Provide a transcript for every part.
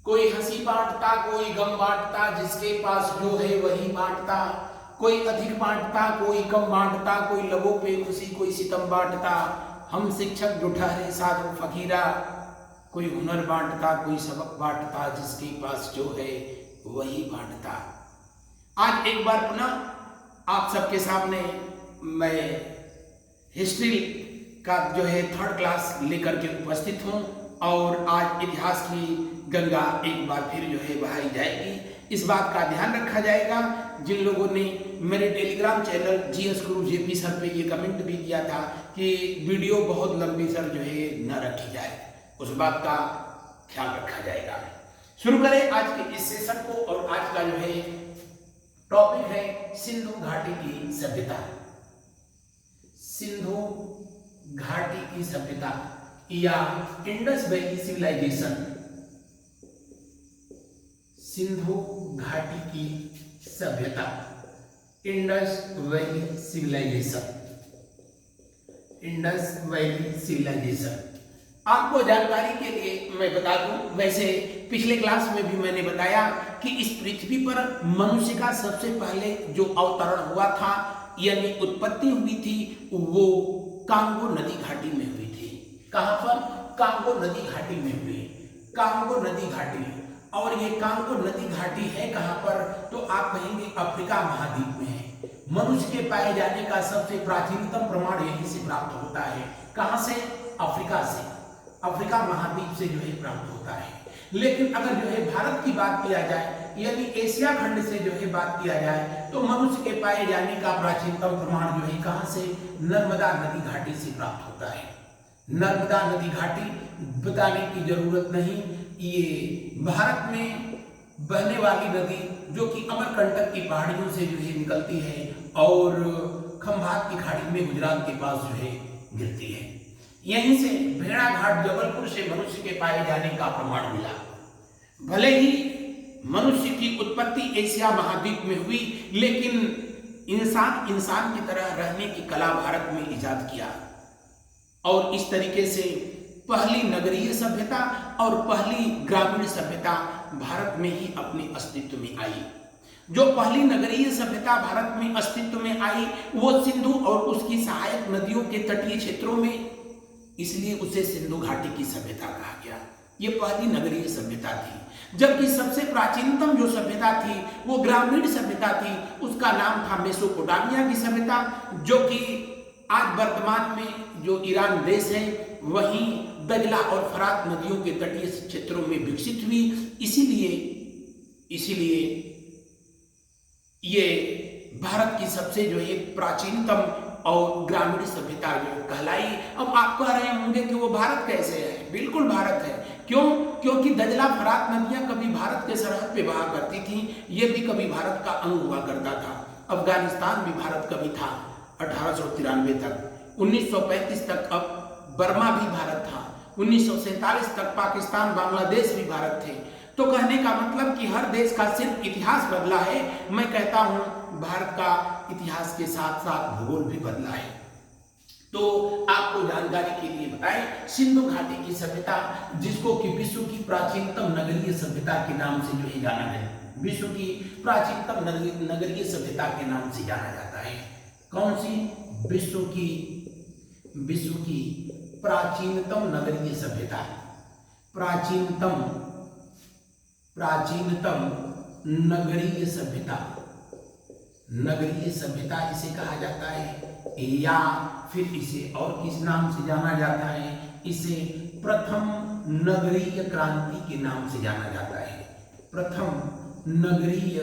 कोई हंसी बांटता कोई गम बांटता, जिसके पास जो है वही बांटता। कोई अधिक बांटता कोई कम बांटता, कोई लबों पे खुशी कोई सितम बांटता। हम शिक्षक जो ठहरे साधु फकीरा, कोई हुनर बांटता कोई सबक बांटता, जिसके पास जो है वही बांटता। आज एक बार पुनः आप सबके सामने मैं हिस्ट्री का जो है 3rd क्लास लेकर के उपस्थित हूँ, और आज इतिहास की गंगा एक बार फिर जो है बहाई जाएगी। इस बात का ध्यान रखा जाएगा, जिन लोगों ने मेरे टेलीग्राम चैनल जीएस गुरु जेपी सर पे ये कमेंट भी किया था कि वीडियो बहुत लंबी सर जो है न रखी जाए, उस बात का ख्याल रखा जाएगा। शुरू करें आज के इस सेशन को, और आज का जो है टॉपिक है सिंधु घाटी की सभ्यता। सिंधु घाटी की सभ्यता या इंडस वैली सिविलाइजेशन। सिंधु घाटी की सभ्यता, Indus valley civilisation. Indus valley civilisation आपको जानकारी के लिए मैं बता दूं, वैसे पिछले क्लास में भी मैंने बताया कि इस पृथ्वी पर मनुष्य का सबसे पहले जो अवतरण हुआ था यानी उत्पत्ति हुई थी, वो कांगो नदी घाटी में हुई थी। कहां पर? कांगो नदी घाटी में हुई। कांगो नदी घाटी, और ये कांगो नदी घाटी है कहां पर? तो आप कहेंगे अफ्रीका महाद्वीप में है। मनुष्य के पाए जाने का सबसे प्राचीनतम प्रमाण यहीं से प्राप्त होता है। कहां से? अफ्रीका से, अफ्रीका महाद्वीप से जो है प्राप्त होता है। लेकिन अगर जो है भारत की बात किया जाए यानी एशिया खंड से जो है बात किया जाए, तो मनुष्य के पाए जाने का प्राचीनतम प्रमाण जो है कहां से? नर्मदा नदी घाटी से प्राप्त होता है। नर्मदा नदी घाटी बताने की जरूरत नहीं, ये भारत में बहने वाली नदी जो कि अमरकंटक की पहाड़ियों से जो है निकलती है और खंभात की खाड़ी में गुजरात के पास जो है गिरती है। यहीं से भेड़ाघाट जबलपुर से मनुष्य के पाए जाने का प्रमाण मिला। भले ही मनुष्य की उत्पत्ति एशिया महाद्वीप में हुई, लेकिन इंसान की तरह रहने की कला भारत में इजाद किया, और इस तरीके से पहली नगरीय सभ्यता और पहली ग्रामीण सभ्यता भारत में ही अपने अस्तित्व में आई। जो पहली नगरीय सभ्यता भारत में अस्तित्व में आई वो सिंधु और उसकी सहायक नदियों के तटीय क्षेत्रों में, इसलिए उसे सिंधु घाटी की सभ्यता कहा गया। ये पहली नगरीय सभ्यता थी। जबकि सबसे प्राचीनतम जो सभ्यता थी वो ग्रामीण सभ्यता थी, उसका नाम था मेसोपोटामिया की सभ्यता, जो कि आज वर्तमान में जो ईरान देश है वहीं दजला और फरात नदियों के तटीय क्षेत्रों में विकसित हुई। इसीलिए ये भारत की सबसे जो है प्राचीनतम और ग्रामीण सभ्यता जो कहलाई। अब आप कह रहे होंगे कि वो भारत कैसे है? बिल्कुल भारत है। क्यों? क्योंकि दजला फरात नदियां कभी भारत के सरहद पे बहा करती थी, ये भी कभी भारत का अंग हुआ करता था। अफगानिस्तान भी भारत का भी था 1893 तक। 1935 तक अब बर्मा भी भारत था। 1947 तक पाकिस्तान बांग्लादेश भी भारत थे। तो कहने का मतलब कि हर देश का सिर्फ इतिहास बदला है। मैं कहता हूं भारत का इतिहास के साथ साथ भूगोल भी बदला है। तो आपको जानकारी के लिए बताएं, सिंधु घाटी की सभ्यता, जिसको कि विश्व की प्राचीनतम नगरीय सभ्यता के नाम से जो है जाना है, विश्व की प्राचीनतम नगरीय सभ्यता के नाम से जाना जाता है। कौन सी? विश्व की प्राचीनतम नगरीय सभ्यता। प्राचीनतम नगरीय सभ्यता, नगरीय सभ्यता इसे कहा जाता है, या फिर इसे और किस नाम से जाना जाता है? इसे प्रथम नगरीय क्रांति के नाम से जाना जाता है। प्रथम नगरीय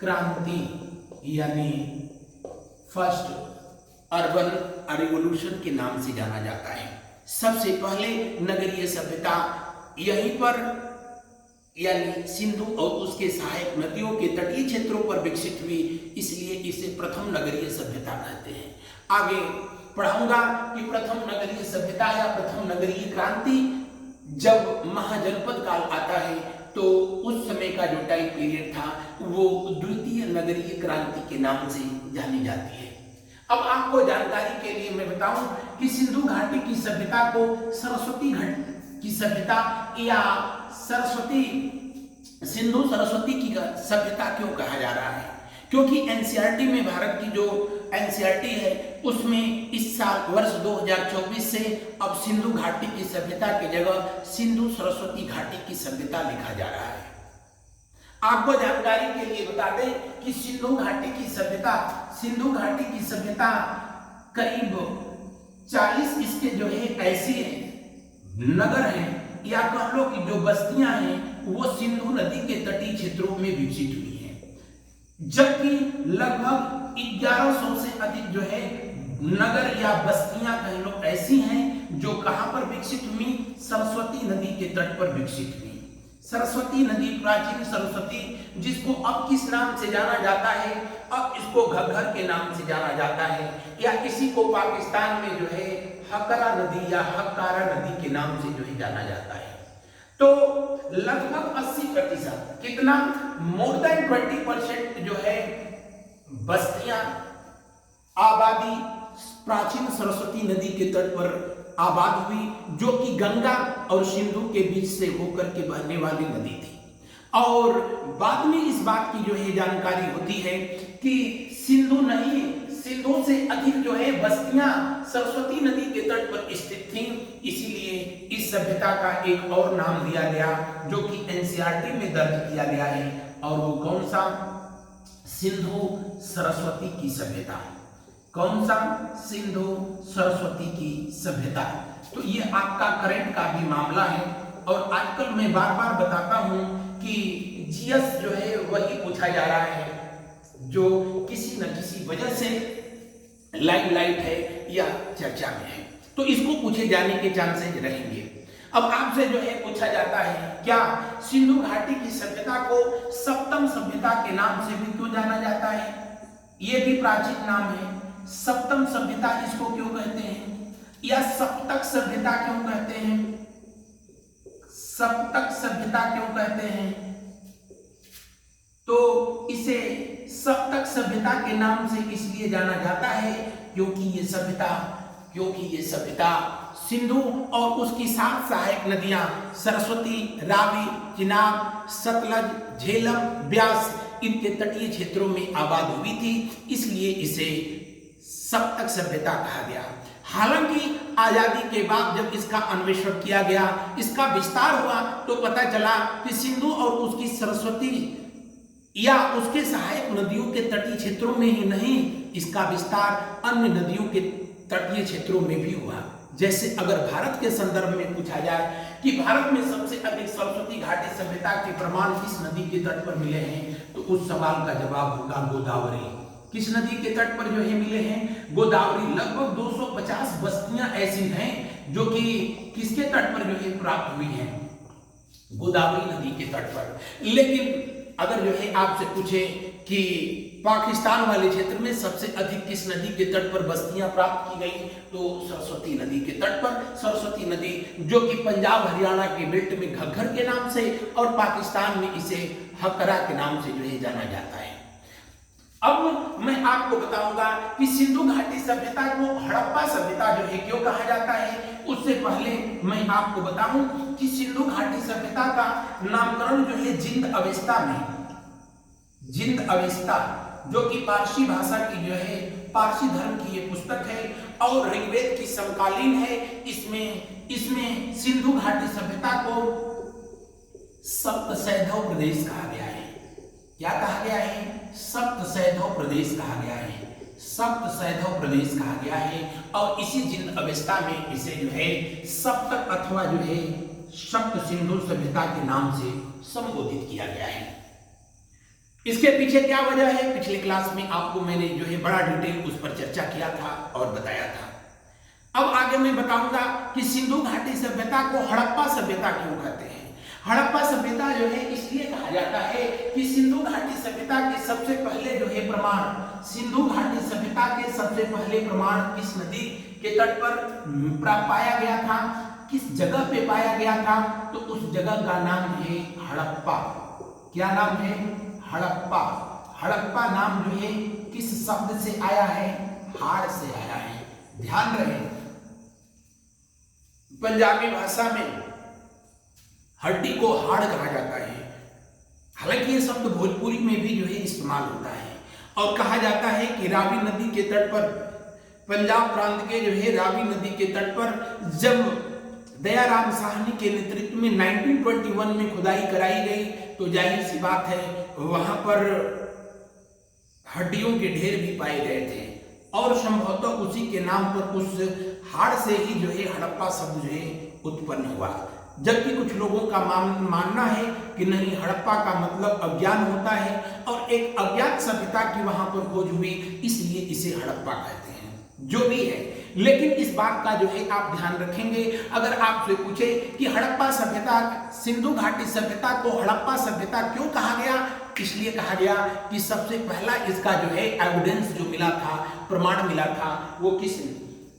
क्रांति यानी फर्स्ट अर्बन रिवॉल्यूशन के नाम से जाना जाता है। सबसे पहले नगरीय सभ्यता यहीं पर यानी सिंधु और उसके सहायक नदियों के तटीय क्षेत्रों पर विकसित हुई, इसलिए इसे प्रथम नगरीय सभ्यता कहते हैं। आगे पढ़ाऊंगा कि प्रथम नगरीय सभ्यता या प्रथम नगरीय क्रांति जब महाजनपद काल आता है, तो उस समय का जो टाइम पीरियड था वो द्वितीय नगरीय क्रांति के नाम से जानी जाती है। अब आपको जानकारी के लिए मैं बताऊं कि सिंधु घाटी की सभ्यता को सरस्वती घाटी की सभ्यता या सरस्वती सिंधु सरस्वती की सभ्यता क्यों कहा जा रहा है? क्योंकि एनसीईआरटी में, भारत की जो एनसीईआरटी है उसमें इस साल वर्ष 2024 से अब सिंधु घाटी की सभ्यता की जगह सिंधु सरस्वती घाटी की सभ्यता लिखा जा रहा है। आपको जानकारी के लिए बता दें कि सिंधु घाटी की सभ्यता करीब 40 इसके जो है ऐसे नगर हैं या कह लो कि जो बस्तियां हैं वो सिंधु नदी के तटीय क्षेत्रों में विकसित हुई हैं, जबकि लगभग 1100 से अधिक जो है नगर या बस्तियां कह लो ऐसी हैं जो कहां पर विकसित हुई? सरस्वती नदी के तट पर विकसित हुई। सरस्वती नदी, प्राचीन सरस्वती, जिसको अब किस नाम से जाना जाता है? अब इसको घग्गर के नाम से जाना जाता है, या किसी को पाकिस्तान में जो है हकरा नदी या हकारा नदी के नाम से जो है जाना जाता है। तो लगभग 80%, कितना? मोर देन 20% जो है बस्तियां, आबादी प्राचीन सरस्वती नदी के तट पर आबाद हुई, जो कि गंगा और सिंधु के बीच से होकर के बहने वाली नदी थी। और बाद में इस बात की जो है जानकारी होती है कि सिंधु नहीं, सिंधु से अधिक जो है बस्तियां सरस्वती नदी के तट पर स्थित थीं, इसीलिए इस सभ्यता का एक और नाम दिया गया जो कि एनसीईआरटी में दर्ज किया गया है, और वो कौन सा? सिंधु सरस्वती की सभ्यता। कौन सा? सिंधु सरस्वती की सभ्यता। तो ये आपका करंट का भी मामला है, और आजकल मैं बार बार बताता हूं कि जीएस जो है वही पूछा जा रहा है जो किसी न किसी वजह से लाइमलाइट है या चर्चा में है, तो इसको पूछे जाने के चांसेस रहेंगे। अब आपसे जो है पूछा जाता है, क्या सिंधु घाटी की सभ्यता को सप्तम सभ्यता के नाम से भी क्यों जाना जाता है? ये भी प्राचीन नाम है। सप्तम सभ्यता इसको क्यों कहते हैं, या सप्तक सभ्यता क्यों कहते हैं? सप्तक सभ्यता क्यों कहते हैं? तो इसे सप्तक सभ्यता के नाम से इसलिए जाना जाता है क्योंकि ये सभ्यता सिंधु और उसकी 7 सहायक नदियां सरस्वती, रावी, चिनाब, सतलज, झेलम, ब्यास इनके तटीय क्षेत्रों में आबाद हुई थी, इसलिए इसे सप्तक सभ्यता कहा गया। हालांकि आजादी के बाद जब इसका अन्वेषण किया गया, इसका विस्तार हुआ, तो पता चला कि सिंधु और उसकी सरस्वती या उसके सहायक नदियों के तटीय क्षेत्रों में ही नहीं, इसका विस्तार अन्य नदियों के तटीय क्षेत्रों में भी हुआ। जैसे अगर भारत के संदर्भ में पूछा जाए कि भारत में सबसे अधिक सरस्वती घाटी सभ्यता के प्रमाण किस नदी के तट पर मिले हैं, तो उस सवाल का जवाब होगा गोदावरी। किस नदी के तट पर जो है मिले हैं? गोदावरी। लगभग 250 बस्तियां ऐसी हैं जो कि किसके तट पर जो है प्राप्त हुई हैं? गोदावरी नदी के तट पर। लेकिन अगर जो है आपसे पूछे कि पाकिस्तान वाले क्षेत्र में सबसे अधिक किस नदी के तट पर बस्तियां प्राप्त की गई, तो सरस्वती नदी के तट पर। सरस्वती नदी जो कि पंजाब हरियाणा के बेल्ट में घग्गर के नाम से और पाकिस्तान में इसे हकरा के नाम से जो है जाना जाता है। अब मैं आपको बताऊंगा कि सिंधु घाटी सभ्यता को हड़प्पा सभ्यता जो है क्यों कहा जाता है। उससे पहले मैं आपको बताऊं कि सिंधु घाटी सभ्यता का नामकरण जो है जिंद अवेस्ता जो कि पारसी भाषा की जो है, पारसी धर्म की ये पुस्तक है और ऋग्वेद की समकालीन है। इसमें सिंधु घाटी सभ्यता को सप्तसैंधव प्रदेश कहा गया है। क्या कहा गया है? सप्तसैंधव प्रदेश कहा गया है। सप्तसैंधव प्रदेश कहा गया है, और इसी जिंद अवस्था में इसे जो है सप्तक अथवा जो है सप्त सिंधु सभ्यता के नाम से संबोधित किया गया है। इसके पीछे क्या वजह है? पिछले क्लास में आपको मैंने जो है बड़ा डिटेल उस पर चर्चा किया था और बताया था। अब आगे मैं बताऊंगा कि सिंधु घाटी सभ्यता को हड़प्पा सभ्यता क्यों कहते हैं। हड़प्पा सभ्यता जो है इसलिए कहा जाता है कि सिंधु घाटी सभ्यता के सबसे पहले जो है प्रमाण, सिंधु घाटी सभ्यता के सबसे पहले प्रमाण किस नदी के तट पर पाया गया था, किस जगह पे पाया गया था, तो उस जगह का नाम है हड़प्पा। क्या नाम है? हड़प्पा। हड़प्पा नाम जो है किस शब्द से आया है? हाड़ से आया है। ध्यान रहे, पंजाबी भाषा में हड्डी को हाड़ कहा जाता है, हालांकि ये शब्द भोजपुरी में भी जो है इस्तेमाल होता है और कहा जाता है कि रावी नदी के तट पर, पंजाब प्रांत के जो है रावी नदी के तट पर जब दयाराम साहनी के नेतृत्व में 1921 में खुदाई कराई गई तो जाहिर सी बात है वहां पर हड्डियों के ढेर भी पाए गए थे और संभवतः उसी के नाम पर उस हाड़ से ही जो है हड़प्पा शब्द जो है उत्पन्न हुआ। जबकि कुछ लोगों का मानना है कि नहीं, हड़प्पा का मतलब अज्ञान होता है और एक अज्ञात सभ्यता की वहां पर खोज हुई, इसलिए इसे हड़प्पा कहते हैं। जो भी है, लेकिन इस बात का जो है आप ध्यान रखेंगे, अगर आपसे पूछे कि हड़प्पा सभ्यता, सिंधु घाटी सभ्यता को हड़प्पा सभ्यता क्यों कहा गया, इसलिए कहा गया कि सबसे पहला इसका जो है एविडेंस जो मिला था, प्रमाण मिला था, वो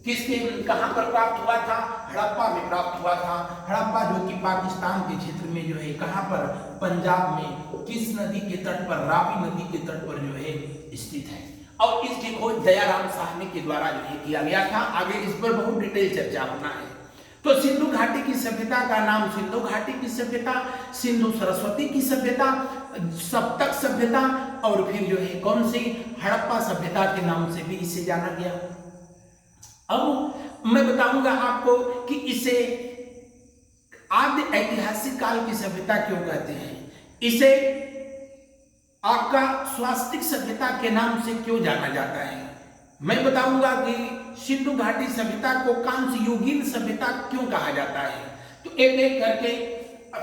किसके कहां पर प्राप्त हुआ था? हड़प्पा में प्राप्त हुआ था। हड़प्पा जो कि पाकिस्तान के क्षेत्र में जो है कहां पर, पंजाब में, किस नदी के तट पर? रावी नदी के तट पर जो है स्थित है और इसकी खोज दयाराम साहनी के द्वारा जो है किया गया था। आगे इस पर बहुत डिटेल चर्चा होना है। तो सिंधु घाटी की सभ्यता का नाम सिंधु घाटी की सभ्यता, सिंधु सरस्वती की सभ्यता, सप्तक सभ्यता और फिर जो है कौन सी, हड़प्पा सभ्यता के नाम से भी इसे जाना गया। अब मैं बताऊंगा आपको कि इसे आद्य ऐतिहासिक काल की सभ्यता क्यों कहते हैं, इसे आपका स्वास्तिक सभ्यता के नाम से क्यों जाना जाता है। मैं बताऊंगा कि सिंधु घाटी सभ्यता को कांस्य युगीन सभ्यता क्यों कहा जाता है। तो एक एक करके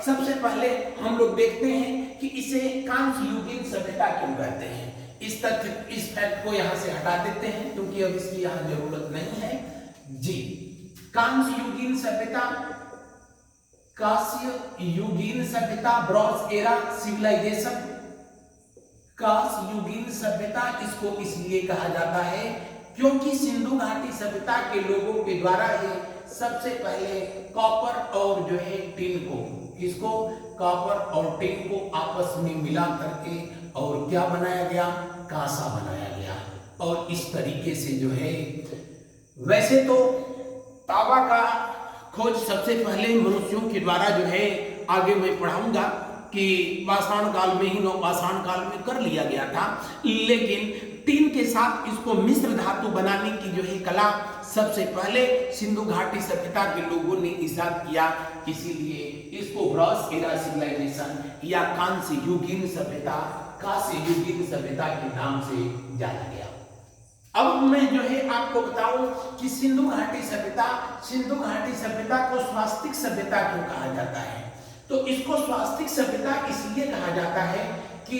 सबसे पहले हम लोग देखते हैं कि इसे कांस्य युगीन सभ्यता क्यों कहते हैं। इस तथ्य, इस फैक्ट को यहां से हटा देते हैं क्योंकि अब इसकी यहां जरूरत नहीं है जी। कांस्य युगीन सभ्यता, कांस्य युगीन सभ्यता, ब्रॉन्ज एरा सिविलाइजेशन, कांस्य युगीन सभ्यता इसको इसलिए कहा जाता है क्योंकि सिंधु घाटी सभ्यता के लोगों के द्वारा ही सबसे पहले कॉपर और जो है टिन को, इसको कॉपर और टिन को आपस में मिला करके और क्या बनाया गया, कांसा बनाया गया। और इस तरीके से जो है, वैसे तो तांबा का खोज सबसे पहले मनुष्यों के द्वारा जो है, आगे मैं पढ़ाऊंगा कि पाषाण काल में ही, नवपाषाण काल में कर लिया गया था, लेकिन टीन के साथ इसको मिश्र धातु बनाने की जो है कला सबसे पहले सिंधु घाटी सभ्यता के लोगों ने इजाद किया, इसीलिए इसको ब्रॉन्ज एरा सिविलाइजेशन या कांस्य युगीन सभ्यता, कांस्य युगीन सभ्यता के नाम से जाना गया। अब मैं जो है आपको बताऊं कि सिंधु घाटी सभ्यता को स्वास्तिक सभ्यता क्यों कहा जाता है। तो इसको स्वास्तिक सभ्यता इसलिए कहा जाता है कि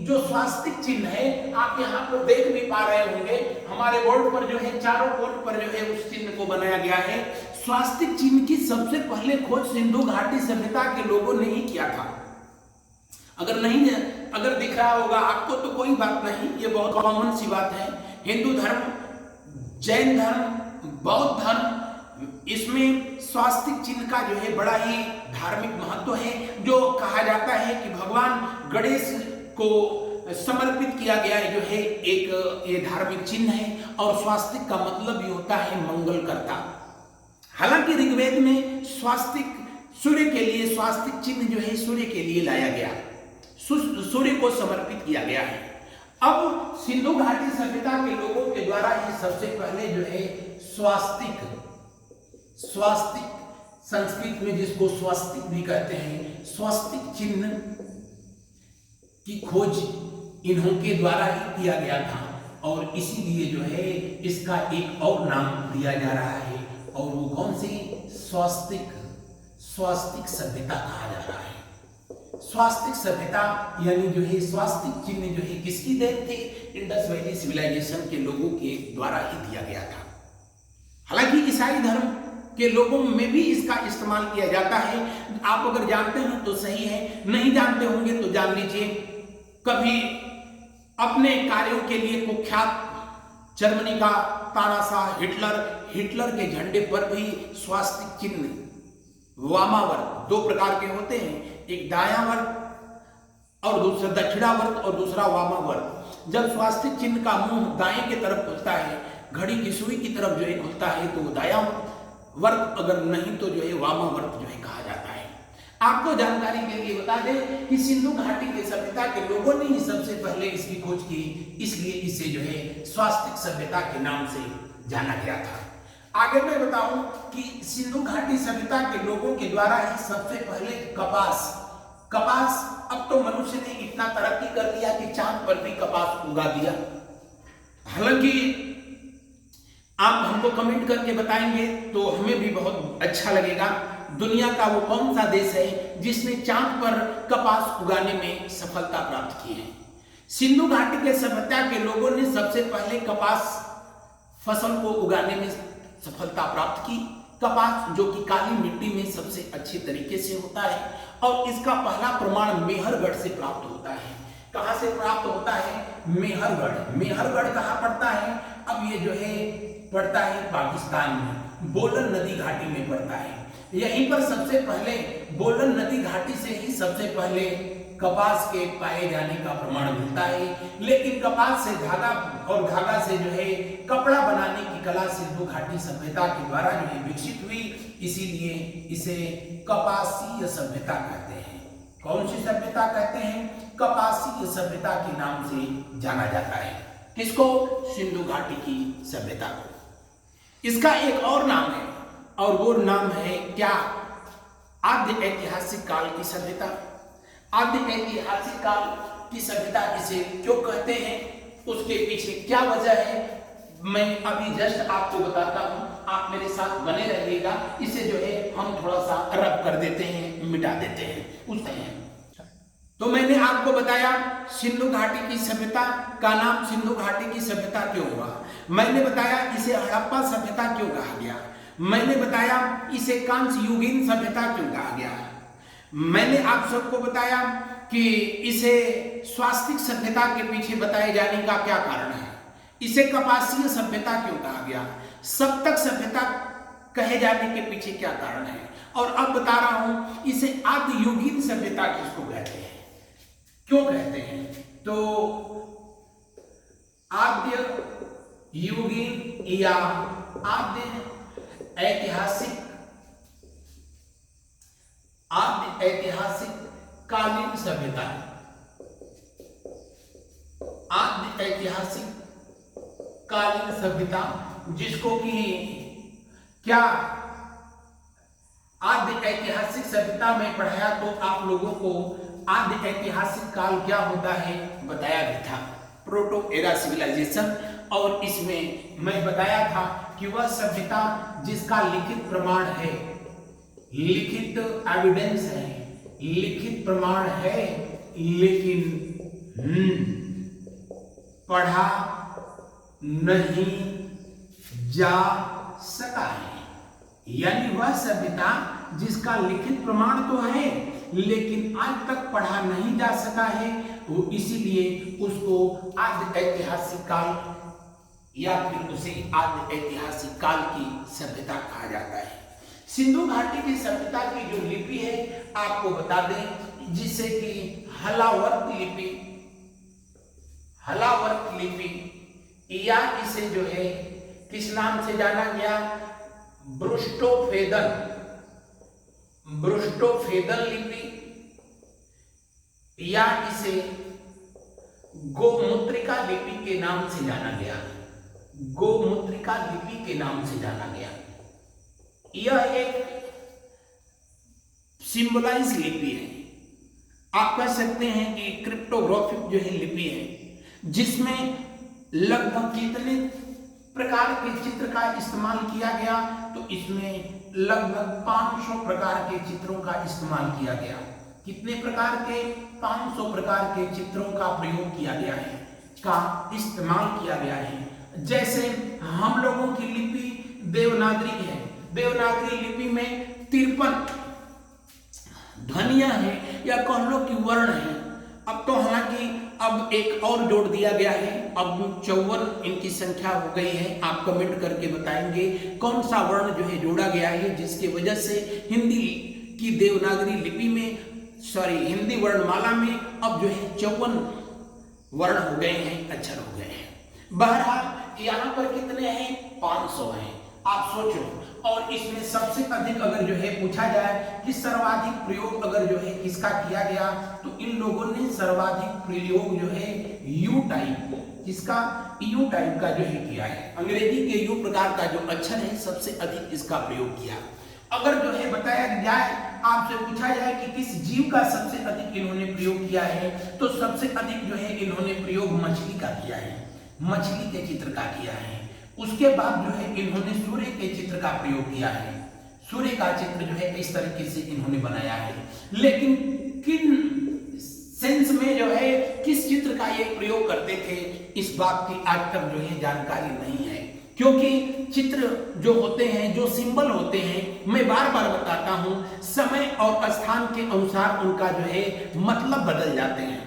जो स्वास्तिक चिन्ह है, आप यहाँ पर देख भी पा रहे होंगे, हमारे बोर्ड पर जो है चारों कोण पर जो है उस चिन्ह को बनाया गया है। स्वास्तिक चिन्ह की सबसे पहले खोज सिंधु घाटी सभ्यता के लोगों ने ही किया था। अगर दिख रहा होगा आपको तो कोई बात नहीं, ये बहुत कॉमन सी बात है। हिंदू धर्म, जैन धर्म, बौद्ध धर्म, इसमें स्वास्तिक चिन्ह का जो है बड़ा ही धार्मिक महत्व है, जो कहा जाता है कि भगवान गणेश को समर्पित किया गया जो है एक ये धार्मिक चिन्ह है। और स्वास्तिक का मतलब भी होता है मंगलकर्ता। हालांकि ऋग्वेद में स्वास्तिक सूर्य के लिए, स्वास्तिक चिन्ह जो है सूर्य के लिए लाया गया, सूर्य को समर्पित किया गया है। अब सिंधु घाटी सभ्यता के लोगों के द्वारा ही सबसे पहले जो है स्वास्तिक संस्कृत में जिसको स्वास्तिक भी कहते हैं, स्वास्तिक चिन्ह की खोज इन्हों के द्वारा ही किया गया था और इसीलिए जो है इसका एक और नाम दिया जा रहा है और वो कौन सी, स्वास्तिक सभ्यता कहा जा रहा है। स्वास्तिक सभ्यता यानी जो है स्वास्तिक चिन्ह जो है किसकी देन थी, इंडस वैली सिविलाइजेशन के लोगों के द्वारा ही दिया गया था। हालांकि ईसाई धर्म के लोगों में भी इसका इस्तेमाल किया जाता है। आप अगर जानते हैं तो सही है, नहीं जानते होंगे तो जान लीजिए। कभी अपने कार्यों के लिए कुख्यात जर्मनी का तानाशाह हिटलर के झंडे पर भी स्वास्तिक चिन्ह, वामावर्त, दो प्रकार के होते हैं, एक दायावर्त और दूसरा दक्षिणावर्त और दूसरा वामावर्त। जब स्वास्तिक चिन्ह का मुंह दाएं की तरफ खुलता है, घड़ी की सुई की तरफ जो है खुलता है, तो दायां वर्त, अगर नहीं तो जो है वामावर्त जो है कहा जाता है। आपको जानकारी के लिए बता दें कि सिंधु घाटी के सभ्यता के लोगों ने ही सबसे पहले इसकी खोज की, इसलिए इसे जो है स्वास्तिक सभ्यता के नाम से जाना गया था। आगे मैं बताऊं कि सिंधु घाटी सभ्यता के लोगों के द्वारा ही सबसे पहले कपास अब तो मनुष्य ने इतना तरक्की कर लिया कि चांद पर भी कपास उगा दिया। हालांकि आप हमको कमेंट करके बताएंगे तो हमें भी बहुत अच्छा लगेगा। दुनिया का वो कौन सा देश है जिसने चांद पर कपास उगाने में सफलता प्राप्त की है? सिंधु घाटी के सभ्यता के लोगों ने सबसे पहले कपास फसल को उगाने में सफलता प्राप्त की। कपास जो कि काली मिट्टी में सबसे अच्छे तरीके से होता है और इसका पहला प्रमाण मेहरगढ़ से प्राप्त होता है। कहां से प्राप्त होता है? मेहरगढ़ कहां पड़ता है? अब ये जो है पड़ता है पाकिस्तान में, बोलन नदी घाटी में पड़ता है। यहीं पर सबसे पहले बोलन नदी घाटी से ही सबसे पहले कपास के पाए जाने का प्रमाण मिलता है। लेकिन कपास से धागा और धागा से जो है कपड़ा बनाने की कला सिंधु घाटी सभ्यता के द्वारा जो है विकसित हुई, इसीलिए इसे कपासीय सभ्यता कहते हैं। कौन सी सभ्यता कहते हैं? कपासीय सभ्यता के नाम से जाना जाता है। किसको? सिंधु घाटी की सभ्यता को। इसका एक और नाम है और वो नाम है क्या? आद्य ऐतिहासिक काल की सभ्यता। आद्य ऐतिहासिक काल की सभ्यता इसे क्यों कहते हैं, उसके पीछे क्या वजह है, मैं अभी जस्ट आपको बताता हूं। आप मेरे साथ बने रहिएगा। इसे जो है हम थोड़ा सा रब कर देते हैं, मिटा देते हैं उससे। तो मैंने आपको बताया सिंधु घाटी की सभ्यता का नाम सिंधु घाटी की सभ्यता क्यों हुआ। मैंने बताया इसे हड़प्पा सभ्यता क्यों कहा गया। मैंने बताया इसे कांस्य युगीन सभ्यता क्यों कहा गया। मैंने आप सबको बताया कि इसे स्वास्तिक सभ्यता के पीछे बताए जाने का क्या कारण है। इसे कपासीय सभ्यता क्यों कहा गया। सप्तक सभ्यता कहे जाने के पीछे क्या कारण है। और अब बता रहा हूं इसे आदि युगीन सभ्यता किसको कहते हैं, क्यों कहते हैं। तो आद्य युगीन या आद्य ऐतिहासिक कालीन सभ्यता, आद्य ऐतिहासिक कालीन सभ्यता, जिसको कि क्या आद्य ऐतिहासिक सभ्यता में पढ़ाया तो आप लोगों को आद्य ऐतिहासिक काल क्या होता है बताया भी था, प्रोटो एरा सिविलाइजेशन। और इसमें मैं बताया था कि वह सभ्यता जिसका लिखित प्रमाण है, लिखित एविडेंस है, लिखित प्रमाण है, लेकिन पढ़ा नहीं जा सका है। यानी वह सभ्यता जिसका लिखित प्रमाण तो है लेकिन आज तक पढ़ा नहीं जा सका है, वो इसीलिए उसको आद्य ऐतिहासिक काल या फिर उसे आद्य ऐतिहासिक काल की सभ्यता कहा जाता है। सिंधु घाटी की सभ्यता की जो लिपि है आपको बता दें, जिसे कि हलावर्त लिपि या इसे जो है किस नाम से जाना गया, ब्रुस्टोफेदन लिपि, या इसे गोमुद्रिका लिपि के नाम से जाना गया, गोमुद्रिका लिपि के नाम से जाना गया। यह एक सिंबलाइज लिपि है, आप कह सकते हैं कि क्रिप्टोग्राफिक जो है लिपि है, जिसमें लगभग कितने प्रकार के चित्र का इस्तेमाल किया गया, तो इसमें लगभग 500 प्रकार के चित्रों का इस्तेमाल किया गया। कितने प्रकार के? 500 प्रकार के चित्रों का प्रयोग किया गया है, का इस्तेमाल किया गया है। जैसे हम लोगों की लिपि देवनागरी है, देवनागरी लिपि में 53 ध्वनियां हैं या कह लो कि वर्ण हैं। अब तो हालांकि अब एक और जोड़ दिया गया है, अब 54 इनकी संख्या हो गई है। आप कमेंट करके बताएंगे कौन सा वर्ण जो है जोड़ा गया है, जिसके वजह से हिंदी की देवनागरी लिपि में हिंदी वर्णमाला में अब जो है 54 वर्ण हो गए हैं, अक्षर हो गए हैं। बहरहाल यहाँ पर कितने हैं? 500 हैं। आप सोचो और इसमें सबसे अधिक अगर जो है पूछा जाए कि सर्वाधिक प्रयोग अगर जो है किसका किया गया, तो इन लोगों ने सर्वाधिक प्रयोग जो है यू टाइप, जिसका यू टाइप का जो है किया है। अंग्रेजी के यू प्रकार का जो अक्षर है सबसे अधिक इसका प्रयोग किया। अगर जो है बताया जाए, आपसे पूछा जाए कि किस जीव का सबसे अधिक इन्होंने प्रयोग किया है, तो सबसे अधिक जो है इन्होंने प्रयोग मछली का किया है, मछली के चित्र का किया है। उसके बाद जो है इन्होंने सूर्य के चित्र का प्रयोग किया है, सूर्य का चित्र जो है इस तरीके से इन्होंने बनाया है। लेकिन किन सेंस में जो है किस चित्र का ये प्रयोग करते थे, इस बात की आज तक जो है जानकारी नहीं है, क्योंकि चित्र जो होते हैं, जो सिंबल होते हैं, मैं बार बार बताता हूं, समय और स्थान के अनुसार उनका जो है मतलब बदल जाते हैं।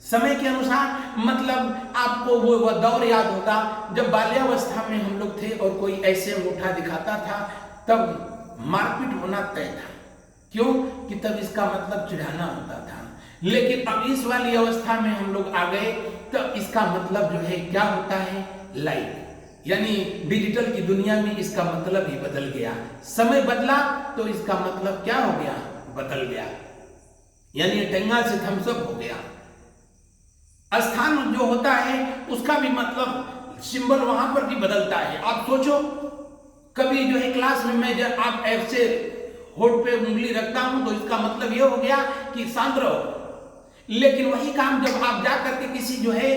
समय के अनुसार मतलब आपको वो दौर याद होगा जब बाल्यावस्था में हम लोग थे और कोई ऐसे अंगूठा दिखाता था, तब मारपीट होना तय था। क्यों? कि तब इसका मतलब चिढ़ाना होता था। लेकिन अब इस वाली अवस्था में हम लोग आ गए, तब इसका मतलब जो है क्या होता है, लाइक, यानी डिजिटल की दुनिया में इसका मतलब ही बदल गया। समय बदला तो इसका मतलब क्या हो गया, बदल गया, यानी टेंगा से थम्सअप हो गया। स्थान जो होता है उसका भी मतलब सिंबल वहां पर भी बदलता है। आप सोचो, कभी जो है क्लास में मैं जब आप ऐसे होठ पे उंगली रखता हूं तो इसका मतलब यह हो गया कि शांत रहो। लेकिन वही काम जब आप जा करके किसी जो है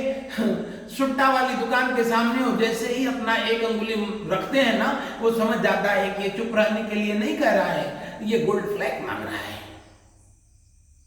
सुट्टा वाली दुकान के सामने हो, जैसे ही अपना एक अंगुली रखते हैं ना, वो समझ जाता है कि ये चुप रहने के लिए नहीं कह रहा है, ये गोल्ड फ्लैग मांग रहा है।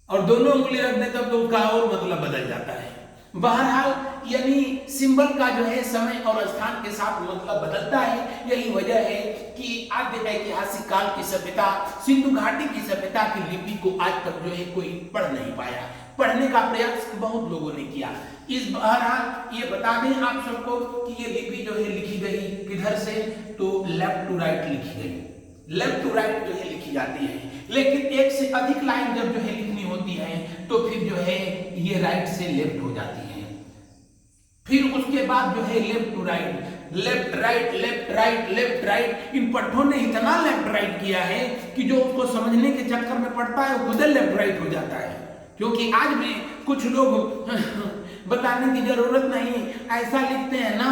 और दोनों उंगली रख दे तब तो उसका और मतलब बदल जाता है। बहरहाल यानी सिंबल का जो है समय और स्थान के साथ मतलब बदलता है। यही वजह है कि आद्य ऐतिहासिक काल की सभ्यता, सिंधु घाटी की सभ्यता की लिपि को आज तक जो है कोई पढ़ नहीं पाया। पढ़ने का प्रयास बहुत लोगों ने किया। इस बहरहाल ये बता दें आप सबको कि ये लिपि जो है लिखी गई किधर से, तो लेफ्ट टू राइट लिखी गई, लेफ्ट टू राइट जो है लिखी जाती है। लेकिन एक से अधिक लाइन जब जो है लिखनी होती है तो फिर जो है ये राइट से लेफ्ट हो जाती है। फिर उसके बाद जो है left to right, left right, left right, left right. इन पट्टों ने इतना लेफ्ट राइट किया है कि जो उसको समझने के चक्कर में पड़ता है वो खुद लेफ्ट राइट हो जाता है। क्योंकि आज भी कुछ लोग बताने की जरूरत नहीं, ऐसा लिखते हैं ना,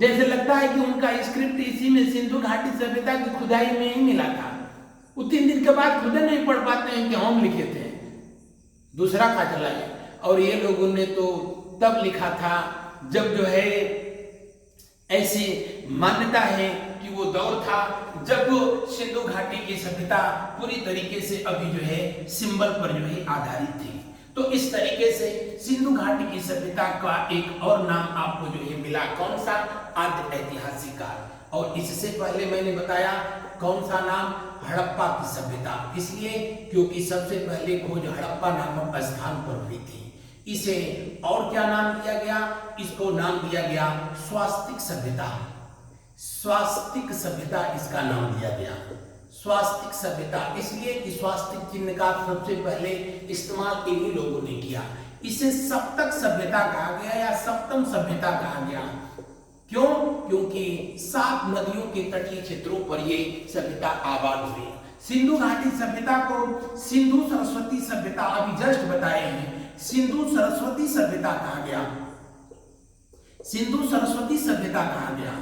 जैसे लगता है कि उनका स्क्रिप्ट इसी में सिंधु घाटी सभ्यता की खुदाई में ही मिला था। वो 3 दिन के बाद खुद नहीं पढ़ पाते हैं कि हम लिखे थे, दूसरा का चला है। और ये लोगों ने तो तब लिखा था जब जो है ऐसी मान्यता है कि वो दौर था जब सिंधु घाटी की सभ्यता पूरी तरीके से अभी जो है सिंबल पर जो है आधारित थी। तो इस तरीके से सिंधु घाटी की सभ्यता का एक और नाम आपको जो है मिला, कौन सा, आद्य ऐतिहासिक काल। और इससे पहले मैंने बताया कौन सा नाम, हड़प्पा की सभ्यता, इसलिए क्योंकि सबसे पहले खोज हड़प्पा नामक स्थान पर हुई थी। इसे और क्या नाम दिया गया, इसको नाम दिया गया स्वास्तिक सभ्यता, स्वास्तिक सभ्यता इसका नाम दिया गया, स्वास्तिक सभ्यता। इसलिए कि स्वास्तिक चिन्ह का सबसे पहले इस्तेमाल इन्हीं लोगों ने किया। इसे सप्तक सभ्यता कहा गया या सप्तम सभ्यता कहा गया। क्यों? क्योंकि 7 नदियों के तटीय क्षेत्रों पर ये सभ्यता आबाद हुई। सिंधु घाटी सभ्यता को सिंधु सरस्वती सभ्यता अभी जस्ट बताए हैं, सिंधु सरस्वती सभ्यता कहा गया, सिंधु सरस्वती सभ्यता कहा गया।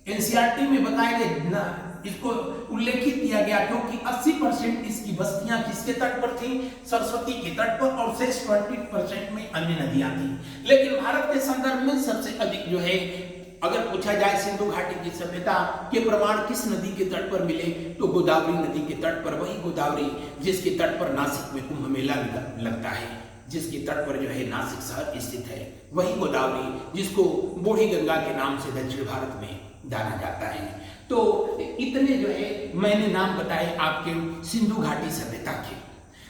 एनसीईआरटी में बताए गए ना, इसको उल्लेखित किया गया क्योंकि 80% इसकी बस्तियां किसके तट पर थी, सरस्वती के तट पर, और शेष 20% में अन्य नदियां थी। लेकिन भारत के संदर्भ में सबसे अधिक जो है अगर पूछा जाए सिंधु घाटी की सभ्यता के प्रमाण किस नदी के तट पर मिले, तो गोदावरी नदी के तट पर। वही गोदावरी जिसके तट पर नासिक में कुंभ मेला लगता है, जिसके तट पर जो है नासिक शहर स्थित है, वही गोदावरी जिसको बूढ़ी गंगा के नाम से दक्षिण भारत में जाना जाता है। तो इतने जो है मैंने नाम बताए आपके सिंधु घाटी सभ्यता के।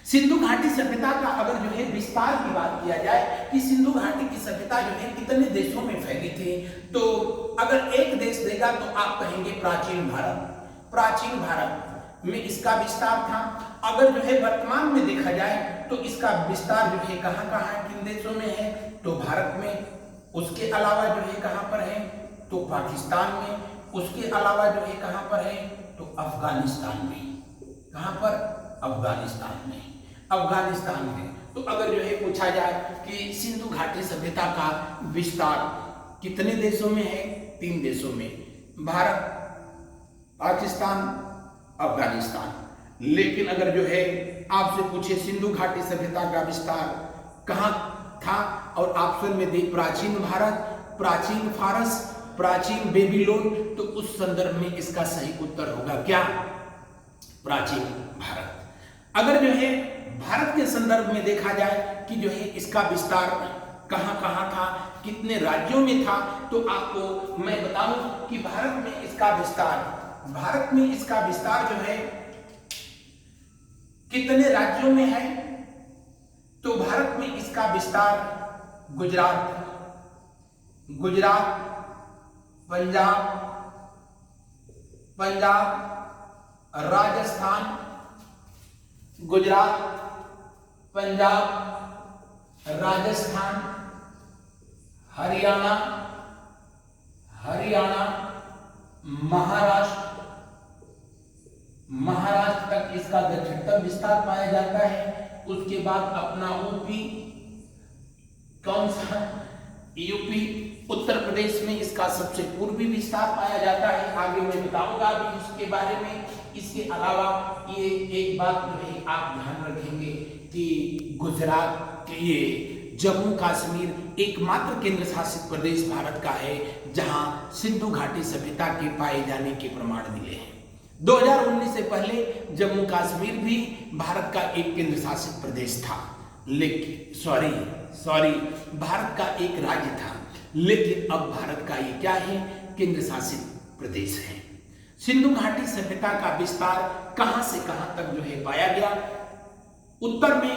सिंधु घाटी सभ्यता का अगर जो है विस्तार की बात किया जाए कि सिंधु घाटी की सभ्यता जो है कितने देशों में फैली थी, तो अगर एक देश देगा तो आप कहेंगे प्राचीन भारत। प्राचीन भारत में इसका विस्तार था। अगर जो है वर्तमान में देखा जाए तो इसका विस्तार जो है कहाँ कहाँ है, किन देशों में है, तो भारत में। उसके अलावा जो है कहाँ पर है, तो पाकिस्तान में, उसके अलावा जो है कहां पर है, तो अफगानिस्तान में। कहां पर, अफगानिस्तान में। अफगानिस्तान में। तो अगर जो है पूछा जाए कि सिंधु घाटी सभ्यता का विस्तार कितने देशों में है, 3 देशों में, भारत, पाकिस्तान, अफगानिस्तान। लेकिन अगर जो है आपसे पूछे सिंधु घाटी सभ्यता का विस्तार कहां था, और ऑप्शन में दे प्राचीन भारत, प्राचीन फारस, प्राचीन बेबीलोन, तो उस संदर्भ में इसका सही उत्तर होगा क्या, प्राचीन भारत। अगर जो है भारत के संदर्भ में देखा जाए कि जो है इसका विस्तार कहां कहां था, कितने राज्यों में था, तो आपको मैं बताऊं कि भारत में इसका विस्तार जो है कितने राज्यों में है, तो भारत में इसका विस्तार गुजरात, पंजाब, राजस्थान, गुजरात, पंजाब, राजस्थान, हरियाणा, महाराष्ट्र तक इसका दक्षिणतम विस्तार पाया जाता है। उसके बाद अपना यूपी, कौन सा, यूपी, उत्तर प्रदेश में इसका सबसे पूर्वी विस्तार पाया जाता है। आगे मैं बताऊंगा अभी इसके बारे में। इसके अलावा ये एक बात जो है आप ध्यान रखेंगे कि गुजरात, ये जम्मू कश्मीर एकमात्र केंद्र शासित प्रदेश भारत का है जहां सिंधु घाटी सभ्यता के पाए जाने के प्रमाण मिले हैं। 2019 से पहले जम्मू कश्मीर भी भारत का एक केंद्र शासित प्रदेश था, लेकिन सॉरी भारत का एक राज्य था, लेकिन अब भारत का ये क्या है, केंद्र शासित प्रदेश है। सिंधु घाटी सभ्यता का विस्तार कहां से कहां तक जो है पाया गया, उत्तर में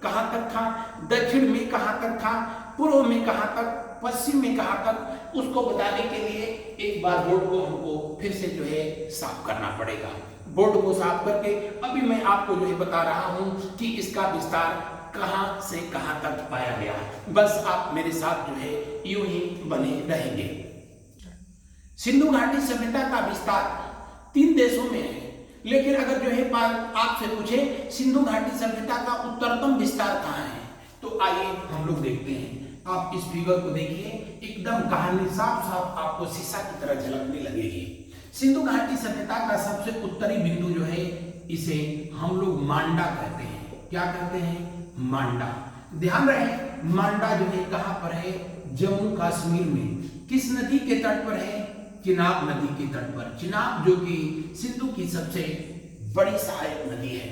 कहां तक था, दक्षिण में कहां तक था, पूर्व में कहां तक, पश्चिम में कहां तक, उसको बताने के लिए एक बार बोर्ड को हमको फिर से जो है साफ करना पड़ेगा। बोर्ड को साफ करके अभी मैं आपको जो है बता रहा हूं कि इसका विस्तार कहां से कहां तक पाया गया। बस आप मेरे साथ जो है यूं ही बने रहेंगे। सिंधु घाटी सभ्यता का विस्तार 3 देशों में है, लेकिन अगर जो है आपसे पूछे सिंधु घाटी सभ्यता का उत्तरतम विस्तार कहां है, तो आइए हम लोग देखते हैं। आप इस फिगर को देखिए, एकदम कहानी साफ साफ आपको शीशा की तरह झलकने लगेगी। सिंधु घाटी सभ्यता का सबसे उत्तरी बिंदु जो है, इसे हम लोग मांडा कहते हैं। क्या कहते हैं, मांडा। ध्यान रहे, मांडा जो है कहां पर है, जम्मू कश्मीर में। किस नदी के तट पर है, चिनाब नदी के तट पर। चिनाब जो कि सिंधु की सबसे बड़ी सहायक नदी है,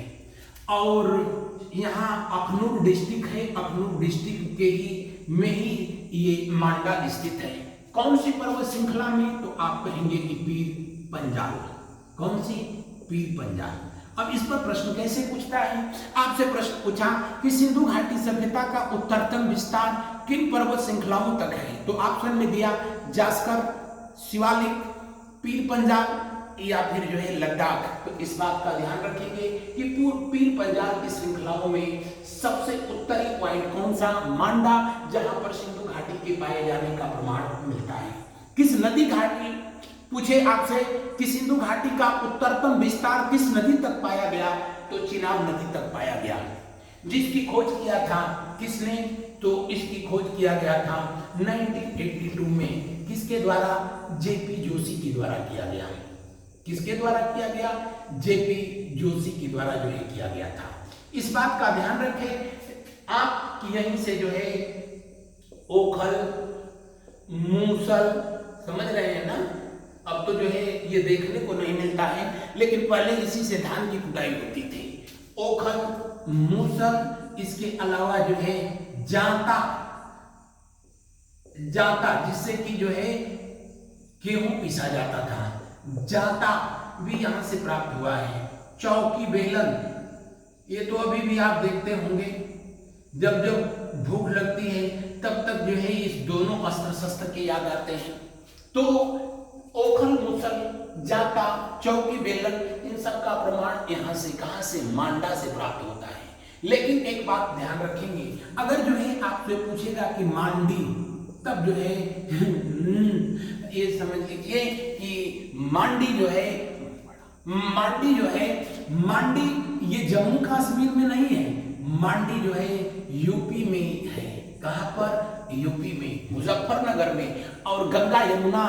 और यहाँ अखनूर डिस्ट्रिक्ट है, अखनूर डिस्ट्रिक्ट के ही में ही ये मांडा स्थित है। कौन सी पर्वत श्रृंखला में, तो आप कहेंगे कि पीर पंजाल। कौन सी, पीर पंजाल। अब इस पर प्रश्न कैसे पूछता है, आपसे प्रश्न पूछा कि सिंधु घाटी सभ्यता का उत्तरतम विस्तार किन पर्वत श्रृंखलाओं तक है, तो ऑप्शन में दिया जास्कर, शिवालिक, पीर पंजाल या फिर जो है लद्दाख। तो इस बात का ध्यान रखेंगे कि पीर पंजाल की श्रृंखलाओं में सबसे उत्तरी पॉइंट कौन सा, मांडा, जहां पर सिंधु घाटी के पाए जाने का प्रमाण मिलता है। किस नदी घाटी, पूछे आपसे कि सिंधु घाटी का उत्तरतम विस्तार किस नदी तक पाया गया, तो चिनाब नदी तक पाया गया। जिसकी खोज किया था किसने, तो इसकी खोज किया गया था 1982 में। किसके द्वारा, जेपी जोशी के द्वारा किया गया। किसके द्वारा किया गया, जेपी जोशी के द्वारा जो है किया गया था। इस बात का ध्यान रखें आप कि यहीं से जो है ओखल, मूसल, समझ रहे हैं ना। अब तो जो है ये देखने को नहीं मिलता है, लेकिन पहले इसी से धान की कुटाई होती थी। ओखल, मूसल, इसके अलावा जो है जांता, जिससे कि जो है गेहूं पीसा जाता था, जांता भी यहां से प्राप्त हुआ है। चौकी, बेलन, ये तो अभी भी आप देखते होंगे, जब जब भूख लगती है तब तक जो है इस दोनों अस्त्र शस्त्र के याद आते हैं। तो ओखल, मूसल, जांता, चौकी, बेलन, इन सब का प्रमाण यहां से कहां से, मांडा से प्राप्त होता है। लेकिन एक बात ध्यान रखेंगे, अगर जो है आपसे पूछेगा कि मांडी, तब जो है ये समझ लीजिए कि मांडी जो है, मांडी ये जम्मू कश्मीर में नहीं है, मांडी जो है यूपी में है। कहां पर? यूपी में, मुजफ्फरनगर में। और गंगा यमुना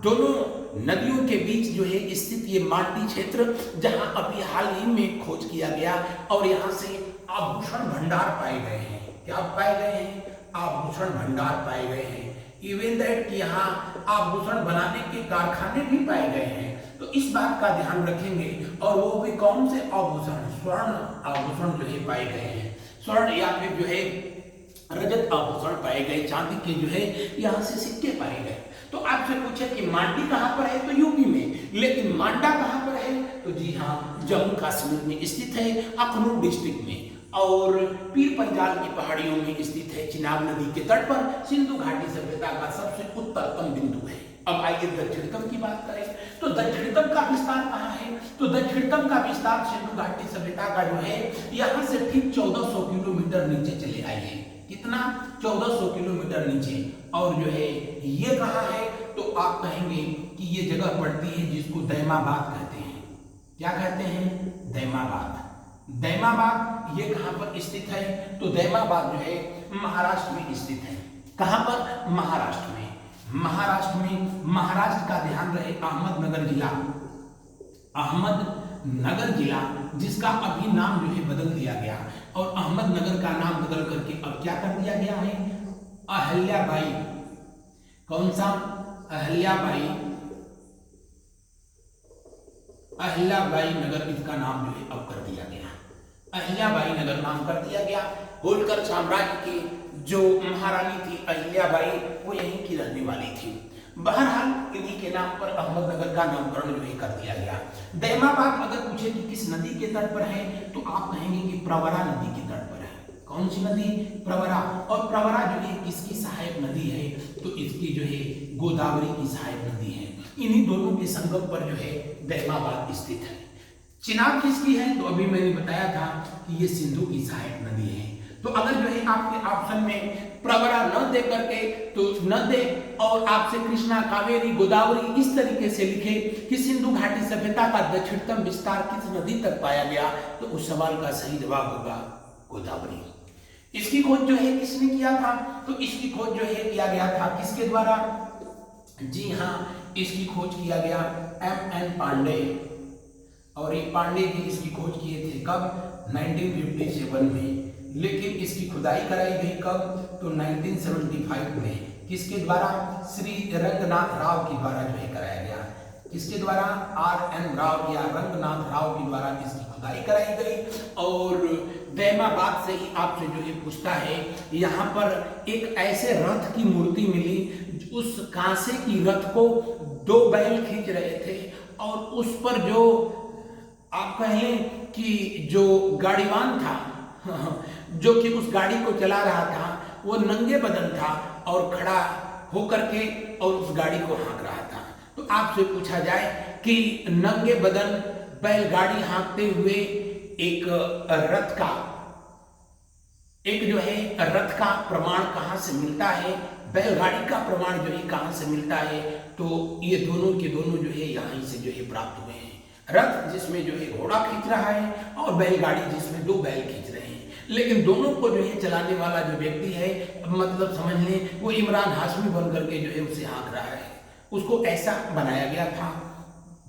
दोनों नदियों के बीच जो है स्थित ये मांडी क्षेत्र, जहां अभी हाल ही में खोज किया गया और यहां से आभूषण भंडार पाए गए हैं। क्या पाए गए हैं? आभूषण भंडार पाए गए हैं। इवन दैट कि यहाँ आभूषण बनाने के कारखाने भी पाए गए हैं। तो इस बात का ध्यान रखेंगे। और वो भी कौन से आभूषण? स्वर्ण आभूषण जो है पाए गए हैं। स्वर्ण या फिर जो है रजत आभूषण पाए गए, चांदी के जो है यहाँ से सिक्के पाए गए। तो आपसे पूछे कि मांडी कहाँ पर है, तो यूपी में। लेकिन मांडा कहाँ पर है? तो जी हाँ, जम्मू कश्मीर में स्थित है, अखनूर डिस्ट्रिक्ट में। और पीर पंजाल की पहाड़ियों में स्थित है, चिनाब नदी के तट पर सिंधु घाटी सभ्यता का सबसे उत्तरतम बिंदु है। अब आइए दक्षिणतम की बात करें। तो दक्षिणतम का विस्तार कहाँ है? तो दक्षिणतम का विस्तार सिंधु घाटी सभ्यता का जो है यहाँ से ठीक 1400 किलोमीटर नीचे चले आए हैं। कितना? 1400 किलोमीटर नीचे। और जो है ये कहाँ है? तो आप कहेंगे कि ये जगह पड़ती है जिसको दैमाबाद कहते हैं। क्या कहते हैं? दैमाबाद। दैमाबाद ये कहाँ पर स्थित है? तो दैमाबाद जो है महाराष्ट्र में स्थित है। कहाँ पर? महाराष्ट्र में। महाराष्ट्र में, महाराष्ट्र का ध्यान रहे, अहमदनगर जिला, अहमदनगर जिला जिसका अभी नाम जो है बदल दिया गया। और अहमदनगर का नाम बदल करके अब क्या कर दिया गया है? अहल्याबाई। कौन सा? अहल्याबाई, अहल्याबाई नगर इसका नाम जो है अब कर दिया गया। अहल्याबाई नगर नाम कर दिया गया। होलकर साम्राज्य की जो महारानी थी अहल्याबाई, वो यहीं की रहने वाली थी। बहरहाल इन्हीं के नाम पर अहमदनगर का नामकरण जो है कर दिया गया। दैमाबाद अगर पूछे कि किस नदी के तट पर है, तो आप कहेंगे कि प्रवरा नदी के तट पर है। कौन सी नदी? प्रवरा। और प्रवरा जो है किसकी सहायक नदी है? तो इसकी जो है गोदावरी की सहायक नदी है। इन्हीं दोनों के संगम पर जो है दैमाबाद स्थित है। चिनाब किसकी है? तो अभी मैंने बताया था कि ये सिंधु की सहायक नदी है। तो अगर जो है आपके ऑप्शन में प्रवरा न दे करके तो न दे और आपसे कृष्णा, कावेरी, गोदावरी इस तरीके से लिखे कि सिंधु घाटी सभ्यता का दक्षिणतम विस्तार किस नदी तक पाया गया, तो उस सवाल का सही जवाब होगा गोदावरी। इसकी खोज जो है किसने किया था? तो इसकी खोज जो है किया गया था किसके द्वारा? जी हाँ, इसकी खोज किया गया M.N. पांडे। और ये पांडे जी इसकी खोज किए थे कब? 1957 में। लेकिन इसकी खुदाई कराई गई कब? तो 1975 में। किसके द्वारा? श्री रंगनाथ राव के द्वारा जो है कराया गया। किसके द्वारा? R.N. राव या रंगनाथ राव के द्वारा इसकी खुदाई कराई गई। और दैमाबाद से ही आपसे जो है पूछता है, यहाँ पर एक ऐसे रथ की मूर्ति मिली, उस कांसे की रथ को 2 बैल खींच रहे थे और उस पर जो आप कहें कि जो गाड़ीवान था जो कि उस गाड़ी को चला रहा था, वो नंगे बदन था और खड़ा होकर के और उस गाड़ी को हाँक रहा था। तो आपसे पूछा जाए कि नंगे बदन बैलगाड़ी हाँकते हुए एक रथ का प्रमाण कहाँ से मिलता है, बैलगाड़ी का प्रमाण जो है कहाँ से मिलता है? तो ये दोनों के दोनों जो है यहाँ से जो है प्राप्त हुए हैं। रथ जिसमें जो है घोड़ा खींच रहा है और बैलगाड़ी जिसमें 2 बैल खींच रहे हैं। लेकिन दोनों को जो है चलाने वाला जो व्यक्ति है, मतलब समझ लें वो इमरान हाशमी बन करके जो है उसे हाँक रहा है। उसको ऐसा बनाया गया था।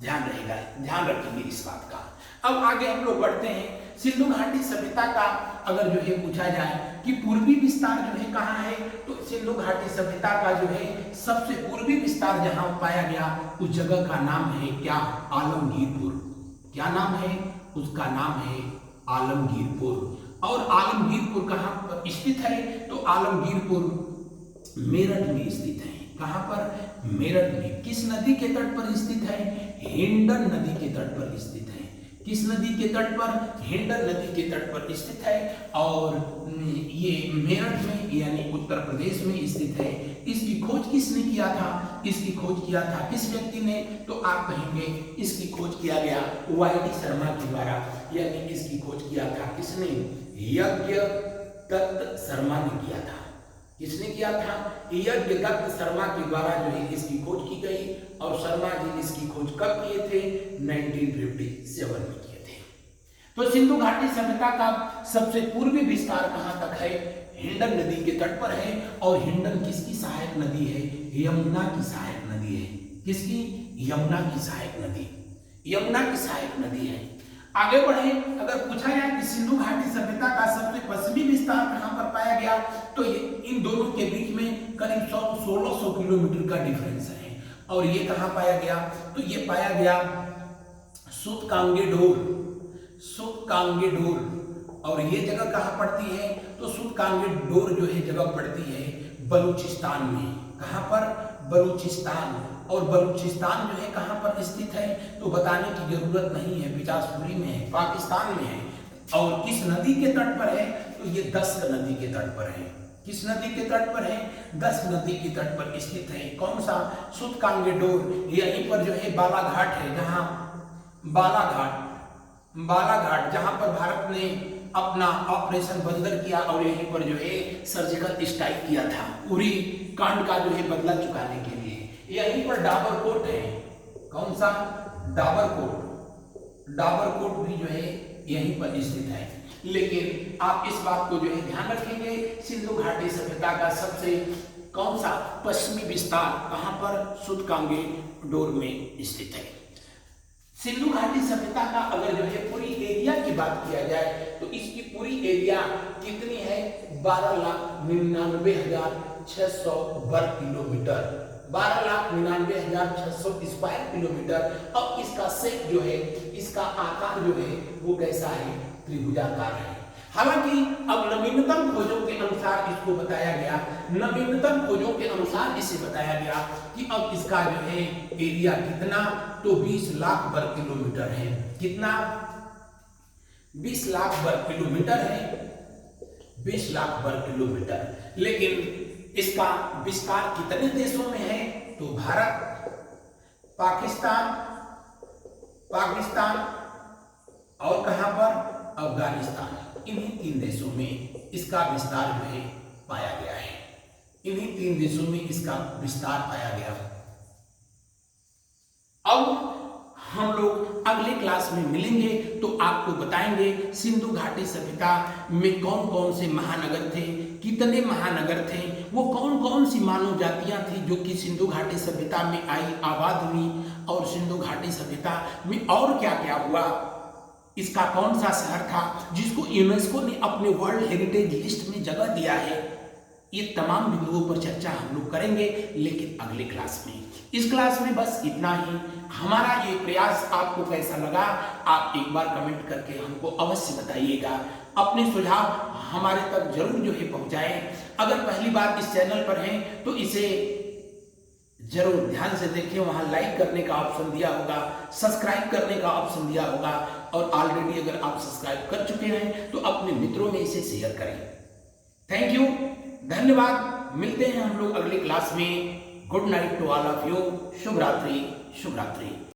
ध्यान रहेगा, ध्यान रखेंगे इस बात का। अब आगे हम लोग बढ़ते हैं। सिंधु घाटी सभ्यता का अगर जो है पूछा जाए कि पूर्वी विस्तार जो है कहाँ है, तो सिंधु घाटी सभ्यता का जो है सबसे पूर्वी विस्तार जहाँ पाया गया उस जगह का नाम है क्या? आलमगीरपुर। क्या नाम है? उसका नाम है आलमगीरपुर। और आलमगीरपुर कहाँ पर स्थित है? तो आलमगीरपुर मेरठ में स्थित है। कहाँ पर? मेरठ में। किस नदी के तट पर स्थित है? हिंडन नदी के तट पर स्थित है। किस नदी के तट पर? हिंडन नदी के तट पर स्थित है। और ये मेरठ में यानी उत्तर प्रदेश में स्थित है। इसकी खोज किसने किया था? इसकी खोज किया था किस व्यक्ति ने? तो आप कहेंगे इसकी खोज किया गया Y.D. शर्मा के द्वारा, यानी इसकी खोज किया था किसने? यज्ञ दत्त शर्मा ने किया था। किसने किया था? यज्ञदत्त शर्मा के द्वारा जो है इसकी खोज की गई और शर्मा जी इसकी खोज कब किए थे? 1957 में किए थे। तो सिंधु घाटी सभ्यता का सबसे पूर्वी विस्तार कहां तक है? हिंडन नदी के तट पर है। और हिंडन किसकी सहायक नदी है? यमुना की सहायक नदी है। किसकी? यमुना की सहायक नदी। यमुना की सहायक नदी है। आगे बढ़े, अगर पूछा जाए कि सिंधु घाटी सभ्यता का सबसे पश्चिमी विस्तार कहां पर पाया गया, तो इन दोनों के बीच में करीब 1600 किलोमीटर का डिफरेंस है। और ये कहां पाया गया? तो ये पाया गया सुतकांगेडोर। सुतकांगेडोर। और ये जगह कहां पड़ती है? तो सुतकांगेडोर जो है जगह पड़ती है बलूचिस्तान में। कहां पर? बलूचिस्तान। और बलूचिस्तान जो है कहां पर स्थित है? तो बताने की जरूरत नहीं है, बिजासपुरी में है, पाकिस्तान में है। और किस नदी के तट पर है? तो ये दस्क नदी के तट पर है। किस नदी के तट पर है? दस्क नदी के तट पर स्थित है। कौन सा? सुतकांगेडोर। यहीं पर जो है बालाघाट है, जहां बालाघाट जहां पर भारत ने अपना ऑपरेशन बंदर किया और यहीं पर जो है सर्जिकल स्ट्राइक किया था उरी कांड का जो है बदला चुकाने के लिए। यहीं पर डाबरकोट है। कौन सा? डाबरकोट। डाबरकोट भी जो है यहीं पर स्थित है। लेकिन आप इस बात को जो है ध्यान रखेंगे, सिंधु घाटी सभ्यता का सबसे कौन सा पश्चिमी विस्तार कहां पर? सुतकांगेडोर में स्थित है। सिंधु घाटी सभ्यता का अगर जो है पूरी एरिया की बात किया जाए तो इसकी पूरी एरिया कितनी है? 12,99,600 वर्ग किलोमीटर। 12,99,600 square kilometre. और इसका शेप जो है, इसका आकार जो है वो कैसा है? त्रिभुजाकार है। हालांकि अब नवीनतम खोजों के अनुसार इसको बताया गया, नवीनतम खोजों के अनुसार इसे बताया गया कि अब इसका जो है एरिया कितना? तो 20 लाख वर्ग किलोमीटर है। कितना? 20 लाख वर्ग किलोमीटर है। 20 लाख वर्ग किलोमीटर। लेकिन इसका विस्तार कितने देशों में है? तो भारत, पाकिस्तान और कहां पर? अफगानिस्तान। इन्हीं 3 देशों में इसका विस्तार जो है पाया गया है। इन्हीं 3 देशों में इसका विस्तार पाया गया। अब हम लोग अगले क्लास में मिलेंगे तो आपको बताएंगे सिंधु घाटी सभ्यता में कौन कौन से महानगर थे, कितने महानगर थे, वो कौन कौन सी मानव जातियां थी जो कि सिंधु घाटी सभ्यता में आई, आबाद हुई, और सिंधु घाटी सभ्यता में और क्या क्या हुआ, इसका कौन सा शहर था जिसको यूनेस्को ने अपने वर्ल्ड हेरिटेज लिस्ट में जगह दिया है। ये तमाम बिंदुओं पर चर्चा हम लोग करेंगे, लेकिन अगले क्लास में। इस क्लास में बस इतना ही। हमारा ये प्रयास आपको कैसा लगा, आप एक बार कमेंट करके हमको अवश्य बताइएगा। अपने सुझाव हमारे तक जरूर जो है पहुंचाएं। अगर पहली बार इस चैनल पर हैं तो इसे जरूर ध्यान से देखें, वहां लाइक करने का ऑप्शन दिया होगा, सब्सक्राइब करने का ऑप्शन दिया होगा, और ऑलरेडी अगर आप सब्सक्राइब कर चुके हैं तो अपने मित्रों में इसे शेयर करें। थैंक यू, धन्यवाद। मिलते हैं हम लोग अगली क्लास में। Good night to all of you. शुभ रात्रि, शुभ रात्रि।